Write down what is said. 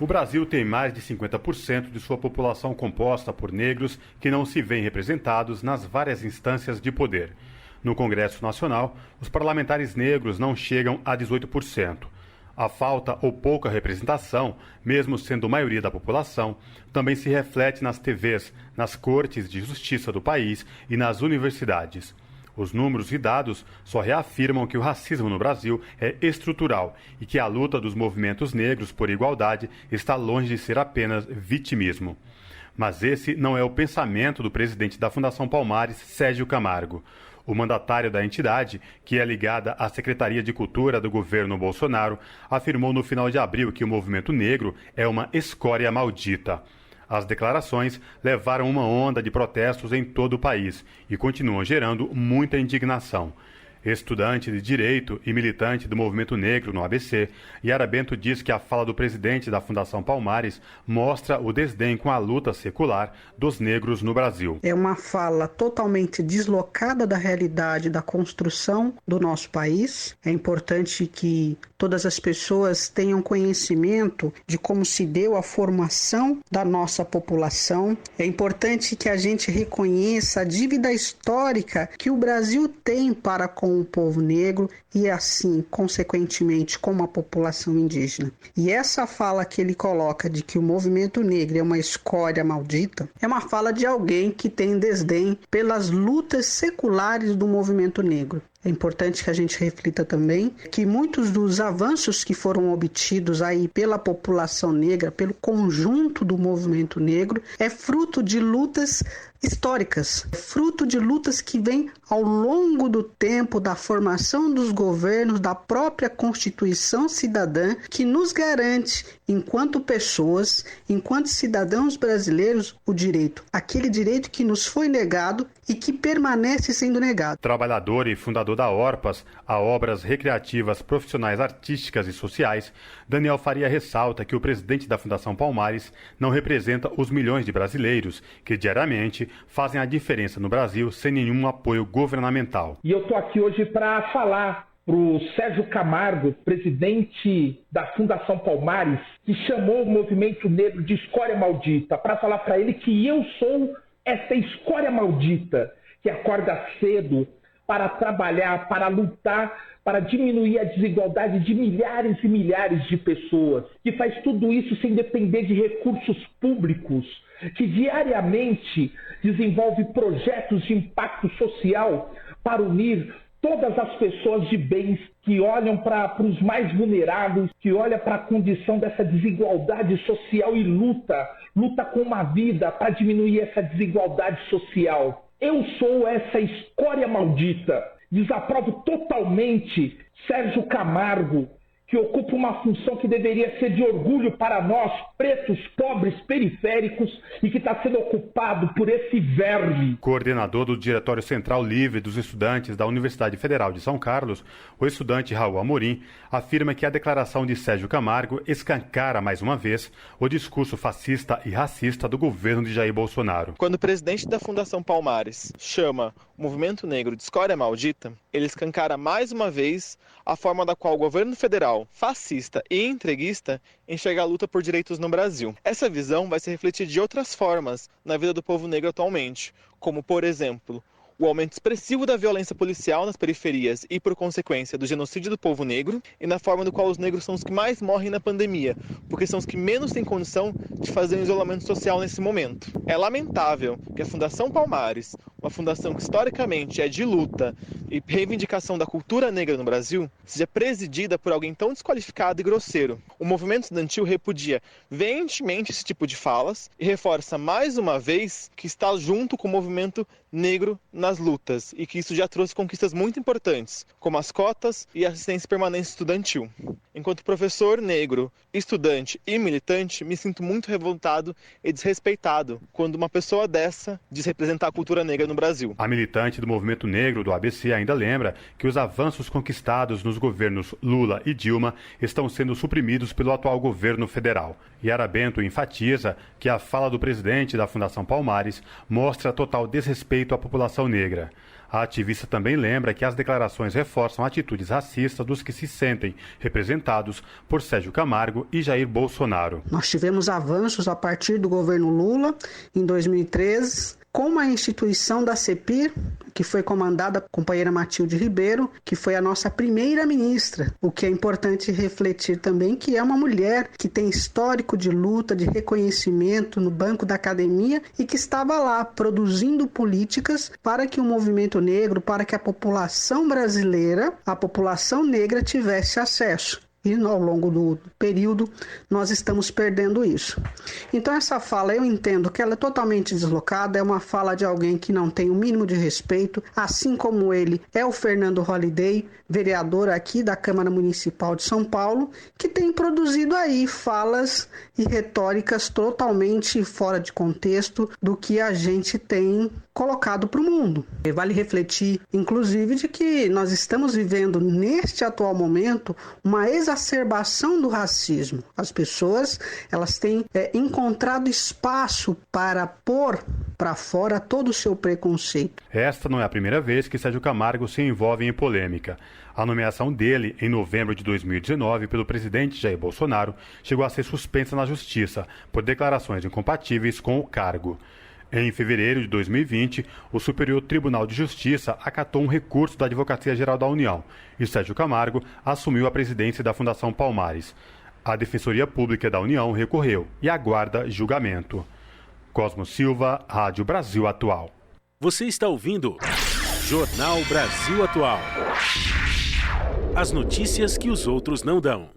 O Brasil tem mais de 50% de sua população composta por negros que não se veem representados nas várias instâncias de poder. No Congresso Nacional, os parlamentares negros não chegam a 18%. A falta ou pouca representação, mesmo sendo a maioria da população, também se reflete nas TVs, nas cortes de justiça do país e nas universidades. Os números e dados só reafirmam que o racismo no Brasil é estrutural e que a luta dos movimentos negros por igualdade está longe de ser apenas vitimismo. Mas esse não é o pensamento do presidente da Fundação Palmares, Sérgio Camargo. O mandatário da entidade, que é ligada à Secretaria de Cultura do governo Bolsonaro, afirmou no final de abril que o movimento negro é uma escória maldita. As declarações levaram uma onda de protestos em todo o país e continuam gerando muita indignação. Estudante de Direito e militante do movimento negro no ABC, Yara Bento diz que a fala do presidente da Fundação Palmares mostra o desdém com a luta secular dos negros no Brasil. É uma fala totalmente deslocada da realidade da construção do nosso país. É importante que todas as pessoas tenham conhecimento de como se deu a formação da nossa população. É importante que a gente reconheça a dívida histórica que o Brasil tem para com o povo negro e assim, consequentemente, com a população indígena. E essa fala que ele coloca de que o movimento negro é uma escória maldita, é uma fala de alguém que tem desdém pelas lutas seculares do movimento negro. É importante que a gente reflita também que muitos dos avanços que foram obtidos aí pela população negra, pelo conjunto do movimento negro, é fruto de lutas históricas, é fruto de lutas que vêm ao longo do tempo da formação dos governos, da própria Constituição Cidadã, que nos garante, enquanto pessoas, enquanto cidadãos brasileiros, o direito. Aquele direito que nos foi negado e que permanece sendo negado. Trabalhador e fundador da ORPAS, a Obras Recreativas Profissionais Artísticas e Sociais, Daniel Faria ressalta que o presidente da Fundação Palmares não representa os milhões de brasileiros que diariamente fazem a diferença no Brasil sem nenhum apoio governamental. E eu estou aqui hoje para falar para o Sérgio Camargo, presidente da Fundação Palmares, que chamou o movimento negro de escória maldita, para falar para ele que eu sou essa escória maldita que acorda cedo para trabalhar, para lutar, para diminuir a desigualdade de milhares e milhares de pessoas, que faz tudo isso sem depender de recursos públicos, que diariamente desenvolve projetos de impacto social para unir todas as pessoas de bens, que olham para os mais vulneráveis, que olham para a condição dessa desigualdade social e luta com uma vida para diminuir essa desigualdade social. Eu sou essa escória maldita. Desaprovo totalmente Sérgio Camargo, que ocupa uma função que deveria ser de orgulho para nós, pretos, pobres, periféricos, e que está sendo ocupado por esse verme. Coordenador do Diretório Central Livre dos Estudantes da Universidade Federal de São Carlos, o estudante Raul Amorim afirma que a declaração de Sérgio Camargo escancara mais uma vez o discurso fascista e racista do governo de Jair Bolsonaro. Quando o presidente da Fundação Palmares chama o movimento negro de escória maldita, ele escancara mais uma vez a forma da qual o governo federal, fascista e entreguista, enxerga a luta por direitos no Brasil. Essa visão vai se refletir de outras formas na vida do povo negro atualmente, como, por exemplo, o aumento expressivo da violência policial nas periferias e, por consequência, do genocídio do povo negro, e na forma do qual os negros são os que mais morrem na pandemia, porque são os que menos têm condição de fazer um isolamento social nesse momento. É lamentável que a Fundação Palmares, uma fundação que historicamente é de luta e reivindicação da cultura negra no Brasil, seja presidida por alguém tão desqualificado e grosseiro. O movimento estudantil repudia veementemente esse tipo de falas e reforça mais uma vez que está junto com o movimento negro nas lutas e que isso já trouxe conquistas muito importantes, como as cotas e a assistência permanente estudantil. Enquanto professor negro, estudante e militante, me sinto muito revoltado e desrespeitado quando uma pessoa dessa diz representar a cultura negra no Brasil. A militante do movimento negro do ABC ainda lembra que os avanços conquistados nos governos Lula e Dilma estão sendo suprimidos pelo atual governo federal. Yara Bento enfatiza que a fala do presidente da Fundação Palmares mostra total desrespeito à população negra. A ativista também lembra que as declarações reforçam atitudes racistas dos que se sentem representados por Sérgio Camargo e Jair Bolsonaro. Nós tivemos avanços a partir do governo Lula, em 2013, com a instituição da CEPIR, que foi comandada pela companheira Matilde Ribeiro, que foi a nossa primeira ministra. O que é importante refletir também que é uma mulher que tem histórico de luta, de reconhecimento no banco da academia e que estava lá produzindo políticas para que o movimento negro, para que a população brasileira, a população negra tivesse acesso. E ao longo do período nós estamos perdendo isso. Então essa fala eu entendo que ela é totalmente deslocada, é uma fala de alguém que não tem o mínimo de respeito, assim como ele é o Fernando Holliday, vereador aqui da Câmara Municipal de São Paulo, que tem produzido aí falas e retóricas totalmente fora de contexto do que a gente tem colocado para o mundo. E vale refletir, inclusive, de que nós estamos vivendo neste atual momento uma exacerbação do racismo. As pessoas elas têm encontrado espaço para pôr para fora todo o seu preconceito. Esta não é a primeira vez que Sérgio Camargo se envolve em polêmica. A nomeação dele, em novembro de 2019, pelo presidente Jair Bolsonaro, chegou a ser suspensa na Justiça por declarações incompatíveis com o cargo. Em fevereiro de 2020, o Superior Tribunal de Justiça acatou um recurso da Advocacia Geral da União e Sérgio Camargo assumiu a presidência da Fundação Palmares. A Defensoria Pública da União recorreu e aguarda julgamento. Cosmo Silva, Rádio Brasil Atual. Você está ouvindo Jornal Brasil Atual. As notícias que os outros não dão.